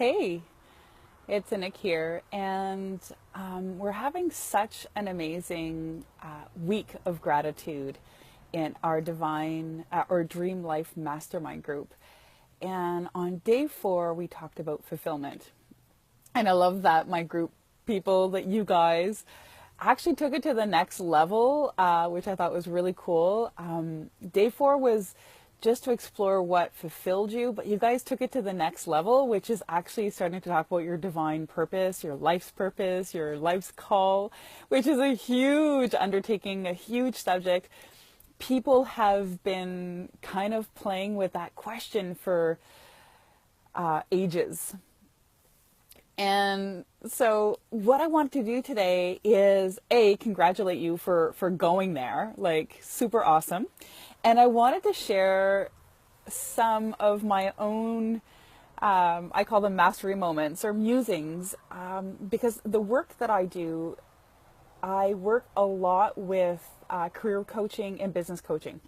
Hey, it's Anik here, and we're having such an amazing week of gratitude in our Divine or Dream Life Mastermind group. And on day 4, we talked about fulfillment. And I love that my group people, that you guys actually took it to the next level, which I thought was really cool. Day 4 was just to explore what fulfilled you, but you guys took it to the next level, which is actually starting to talk about your divine purpose, your life's call, which is a huge undertaking, a huge subject. People have been kind of playing with that question for ages. And so what I want to do today is congratulate you for going there, like super awesome. And I wanted to share some of my own, I call them mastery moments or musings, because the work that I do, I work a lot with career coaching and business coaching.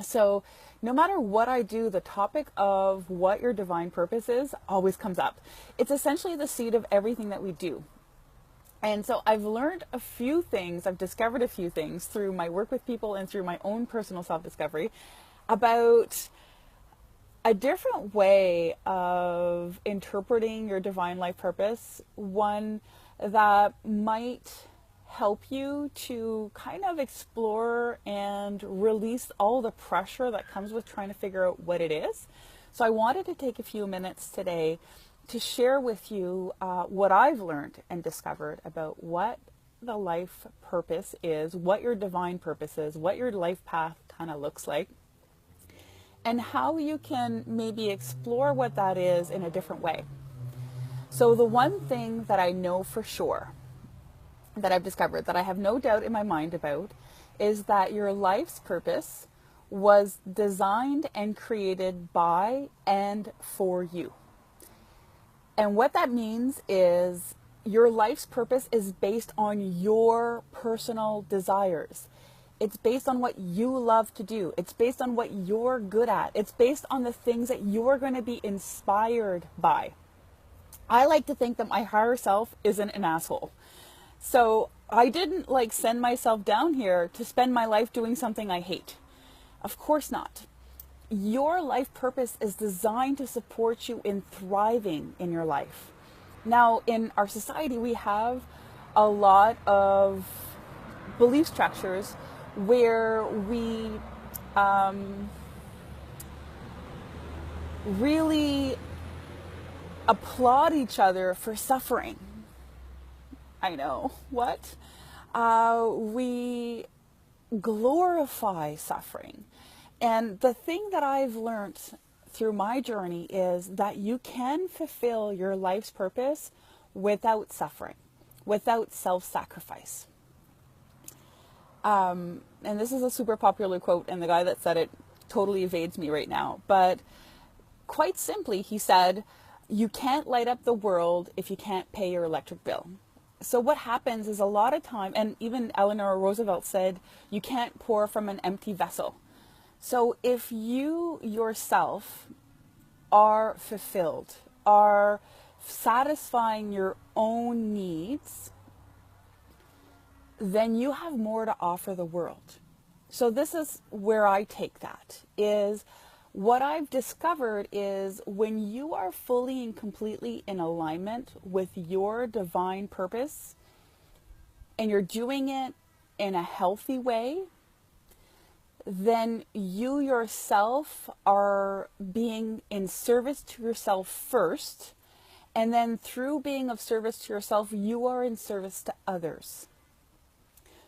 So no matter what I do, the topic of what your divine purpose is always comes up. It's essentially the seed of everything that we do. And so I've learned a few things, I've discovered a few things through my work with people and through my own personal self-discovery about a different way of interpreting your divine life purpose, one that might help you to kind of explore and release all the pressure that comes with trying to figure out what it is. So I wanted to take a few minutes today to share with you what I've learned and discovered about what the life purpose is, what your divine purpose is, what your life path kind of looks like, and how you can maybe explore what that is in a different way. So the one thing that I know for sure, that I've discovered, that I have no doubt in my mind about, is that your life's purpose was designed and created by and for you. And what that means is your life's purpose is based on your personal desires. It's based on what you love to do. It's based on what you're good at. It's based on the things that you're going to be inspired by. I like to think that my higher self isn't an asshole. So I didn't send myself down here to spend my life doing something I hate. Of course not. Your life purpose is designed to support you in thriving in your life. Now, in our society, we have a lot of belief structures where we really applaud each other for suffering. I know, what? We glorify suffering. And the thing that I've learned through my journey is that you can fulfill your life's purpose without suffering, without self-sacrifice. And this is a super popular quote, and the guy that said it totally evades me right now. But quite simply, he said, you can't light up the world if you can't pay your electric bill. So what happens is a lot of time, and even Eleanor Roosevelt said, you can't pour from an empty vessel. So if you yourself are fulfilled, are satisfying your own needs, then you have more to offer the world. So this is where I take that, is what I've discovered is when you are fully and completely in alignment with your divine purpose and you're doing it in a healthy way, then you yourself are being in service to yourself first, and then through being of service to yourself, you are in service to others.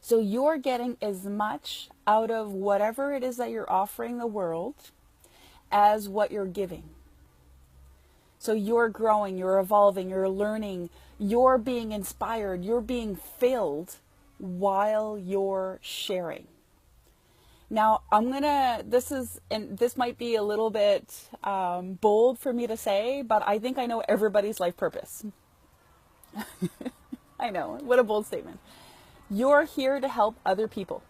So you're getting as much out of whatever it is that you're offering the world as what you're giving. So you're growing, you're evolving, you're learning, you're being inspired, you're being filled while you're sharing. Now, this might be a little bit bold for me to say, but I think I know everybody's life purpose. I know, what a bold statement. You're here to help other people.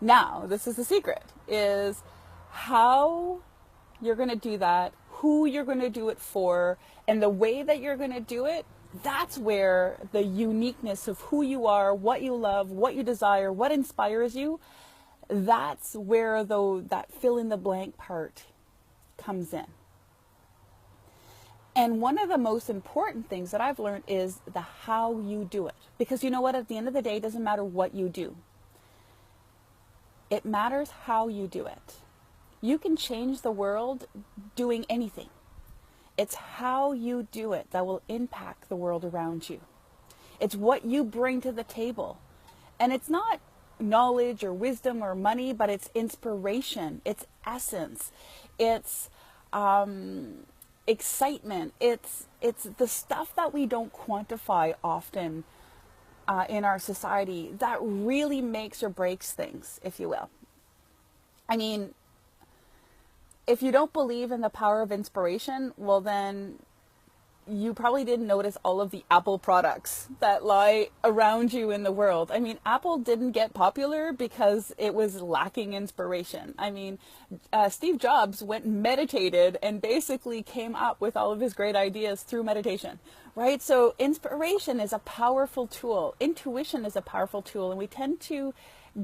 Now, this is the secret, is how you're going to do that, who you're going to do it for, and the way that you're going to do it, that's where the uniqueness of who you are, what you love, what you desire, what inspires you, that's where that fill in the blank part comes in. And one of the most important things that I've learned is the how you do it. Because you know what, at the end of the day, it doesn't matter what you do. It matters how you do it. You can change the world doing anything. It's how you do it that will impact the world around you. It's what you bring to the table. And it's not knowledge or wisdom or money, but it's inspiration, it's essence, it's excitement, it's the stuff that we don't quantify often in our society that really makes or breaks things, if you will. I mean, if you don't believe in the power of inspiration, well then you probably didn't notice all of the Apple products that lie around you in the world. I mean, Apple didn't get popular because it was lacking inspiration. I mean, Steve Jobs went and meditated and basically came up with all of his great ideas through meditation, right? So inspiration is a powerful tool. Intuition is a powerful tool, and we tend to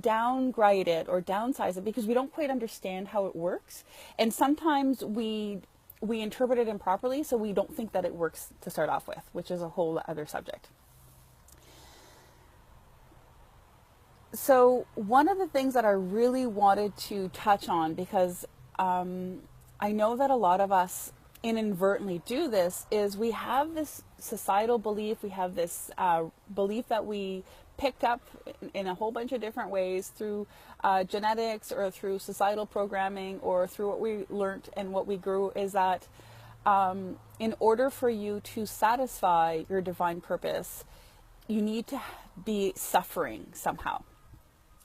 downgrade it or downsize it because we don't quite understand how it works. And sometimes we interpret it improperly, so we don't think that it works to start off with, which is a whole other subject. So one of the things that I really wanted to touch on, because I know that a lot of us inadvertently do this, is we have this societal belief, we have this belief that we picked up in a whole bunch of different ways through genetics or through societal programming or through what we learned and what we grew, is that in order for you to satisfy your divine purpose, you need to be suffering somehow.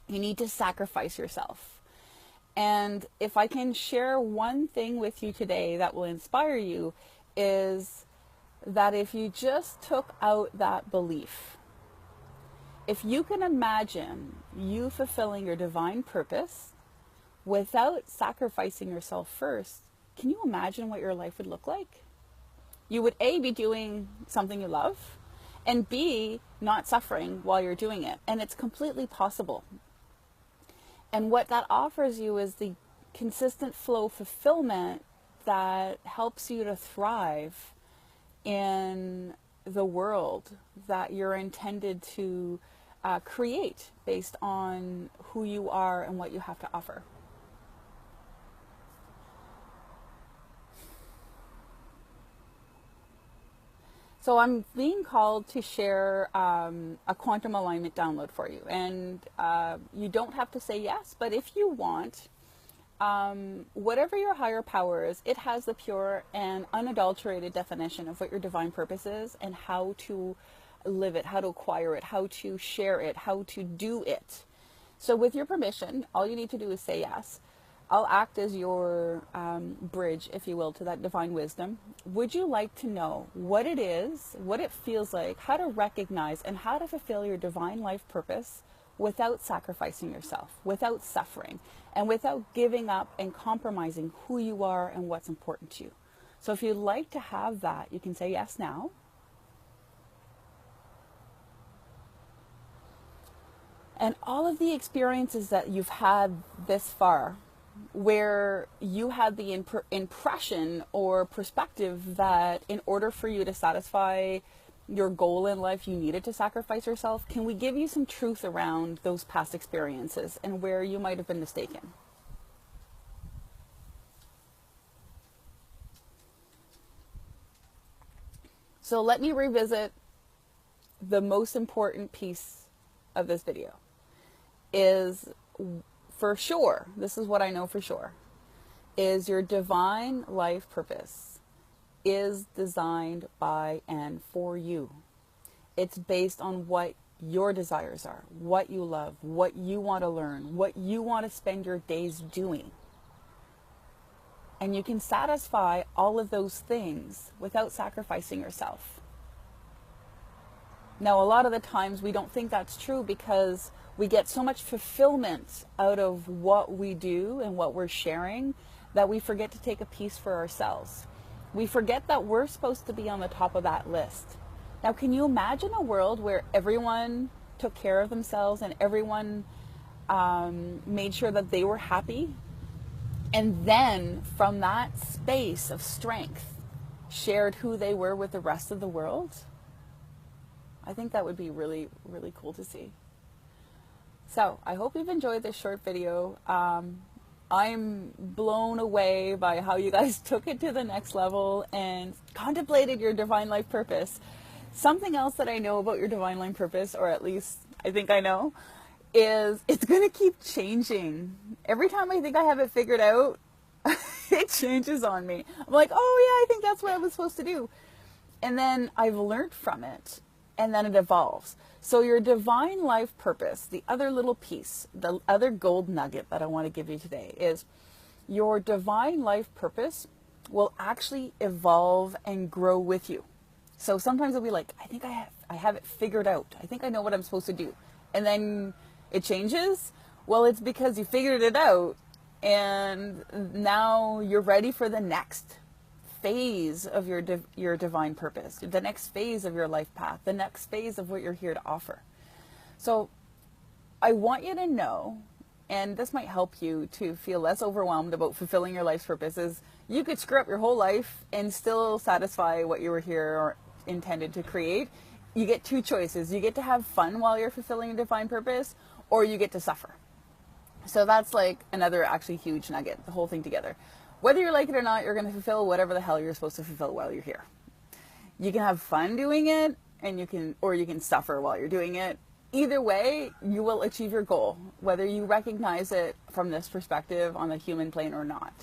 You need to sacrifice yourself. And if I can share one thing with you today that will inspire you, is that if you just took out that belief, if you can imagine you fulfilling your divine purpose without sacrificing yourself first, can you imagine what your life would look like? You would A, be doing something you love, and B, not suffering while you're doing it. And it's completely possible. And what that offers you is the consistent flow fulfillment that helps you to thrive in the world that you're intended to create based on who you are and what you have to offer. So I'm being called to share a quantum alignment download for you. And you don't have to say yes, but if you want, whatever your higher power is, it has the pure and unadulterated definition of what your divine purpose is and how to live it, how to acquire it, how to share it, how to do it. So with your permission, all you need to do is say yes. I'll act as your bridge, if you will, to that divine wisdom. Would you like to know what it is, what it feels like, how to recognize and how to fulfill your divine life purpose without sacrificing yourself, without suffering, and without giving up and compromising who you are and what's important to you? So if you'd like to have that, you can say yes now. And all of the experiences that you've had this far, where you had the impression or perspective that in order for you to satisfy your goal in life, you needed to sacrifice yourself, can we give you some truth around those past experiences and where you might have been mistaken? So let me revisit the most important piece of this video. Is for sure, this is what I know for sure, is your divine life purpose is designed by and for you. It's based on what your desires are, what you love, what you want to learn, what you want to spend your days doing. And you can satisfy all of those things without sacrificing yourself. Now, a lot of the times we don't think that's true because we get so much fulfillment out of what we do and what we're sharing that we forget to take a piece for ourselves. we forget that we're supposed to be on the top of that list. Now, can you imagine a world where everyone took care of themselves and everyone made sure that they were happy? And then from that space of strength, shared who they were with the rest of the world? I think that would be really, really cool to see. So I hope you've enjoyed this short video. I'm blown away by how you guys took it to the next level and contemplated your divine life purpose. Something else that I know about your divine life purpose, or at least I think I know, is it's going to keep changing. Every time I think I have it figured out, it changes on me. I'm like, oh yeah, I think that's what I was supposed to do. And then I've learned from it, and then it evolves. So your divine life purpose, the other little piece, the other gold nugget that I want to give you today is your divine life purpose will actually evolve and grow with you. So sometimes it'll be like, I think I have it figured out. I think I know what I'm supposed to do. And then it changes. Well, it's because you figured it out and now you're ready for the next phase of your divine purpose, the next phase of your life path, the next phase of what you're here to offer. So I want you to know, and this might help you to feel less overwhelmed about fulfilling your life's purpose, is you could screw up your whole life and still satisfy what you were here or intended to create. You get two choices. You get to have fun while you're fulfilling your divine purpose, or you get to suffer. So that's like another actually huge nugget, the whole thing together. Whether you like it or not, you're going to fulfill whatever the hell you're supposed to fulfill while you're here. You can have fun doing it, and you can suffer while you're doing it. Either way, you will achieve your goal, whether you recognize it from this perspective on the human plane or not.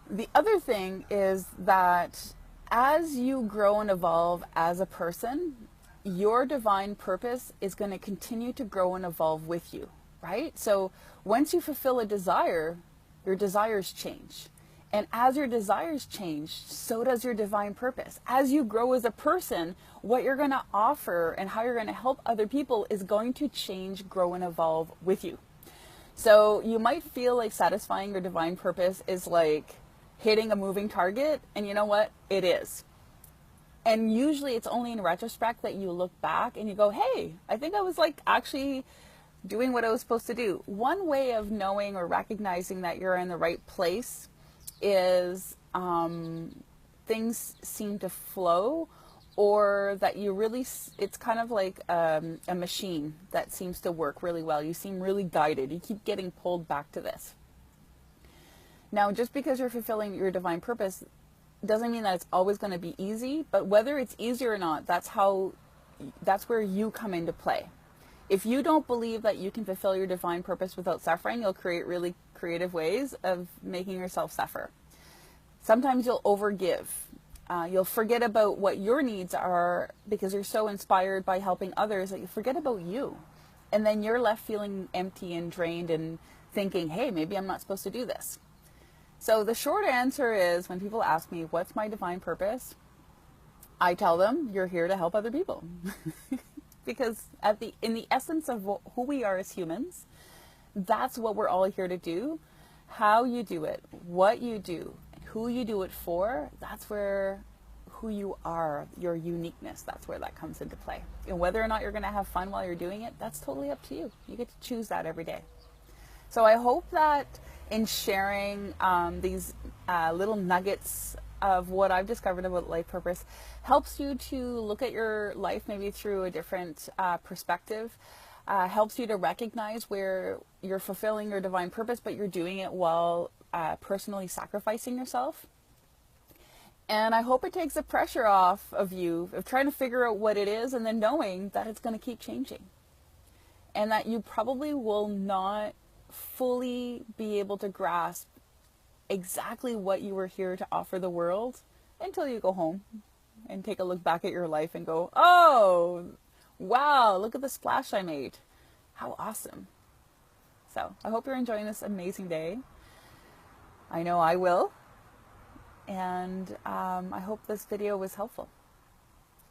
The other thing is that as you grow and evolve as a person, your divine purpose is going to continue to grow and evolve with you, right? So once you fulfill a desire, your desires change. And as your desires change, so does your divine purpose. As you grow as a person, what you're going to offer and how you're going to help other people is going to change, grow, and evolve with you. So you might feel like satisfying your divine purpose is like hitting a moving target, and you know what? It is. And usually it's only in retrospect that you look back and you go, hey, I think I was like actually doing what I was supposed to do. One way of knowing or recognizing that you're in the right place is things seem to flow, or that you really, it's kind of like a machine that seems to work really well. You seem really guided. You keep getting pulled back to this. Now, just because you're fulfilling your divine purpose doesn't mean that it's always going to be easy, but whether it's easy or not, that's where you come into play. If you don't believe that you can fulfill your divine purpose without suffering, you'll create really creative ways of making yourself suffer. Sometimes you'll overgive. You'll forget about what your needs are because you're so inspired by helping others that you forget about you. And then you're left feeling empty and drained and thinking, hey, maybe I'm not supposed to do this. So the short answer is, when people ask me, what's my divine purpose? I tell them, you're here to help other people. Because in the essence of who we are as humans, that's what we're all here to do. How you do it, what you do, who you do it for, that's where who you are, your uniqueness, that's where that comes into play. And whether or not you're going to have fun while you're doing it, that's totally up to you. You get to choose that every day. So I hope that in sharing these little nuggets of what I've discovered about life purpose helps you to look at your life maybe through a different perspective, helps you to recognize where you're fulfilling your divine purpose, but you're doing it while personally sacrificing yourself. And I hope it takes the pressure off of you of trying to figure out what it is and then knowing that it's going to keep changing. And that you probably will not fully be able to grasp exactly what you were here to offer the world until you go home and take a look back at your life and go, oh, wow, look at the splash I made. How awesome. So I hope you're enjoying this amazing day. I know I will. And I hope this video was helpful.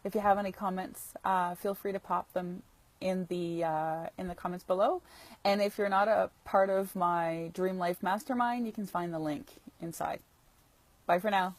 If you have any comments, feel free to pop them in the comments below. And if you're not a part of my Dream Life Mastermind, you can find the link inside. Bye for now.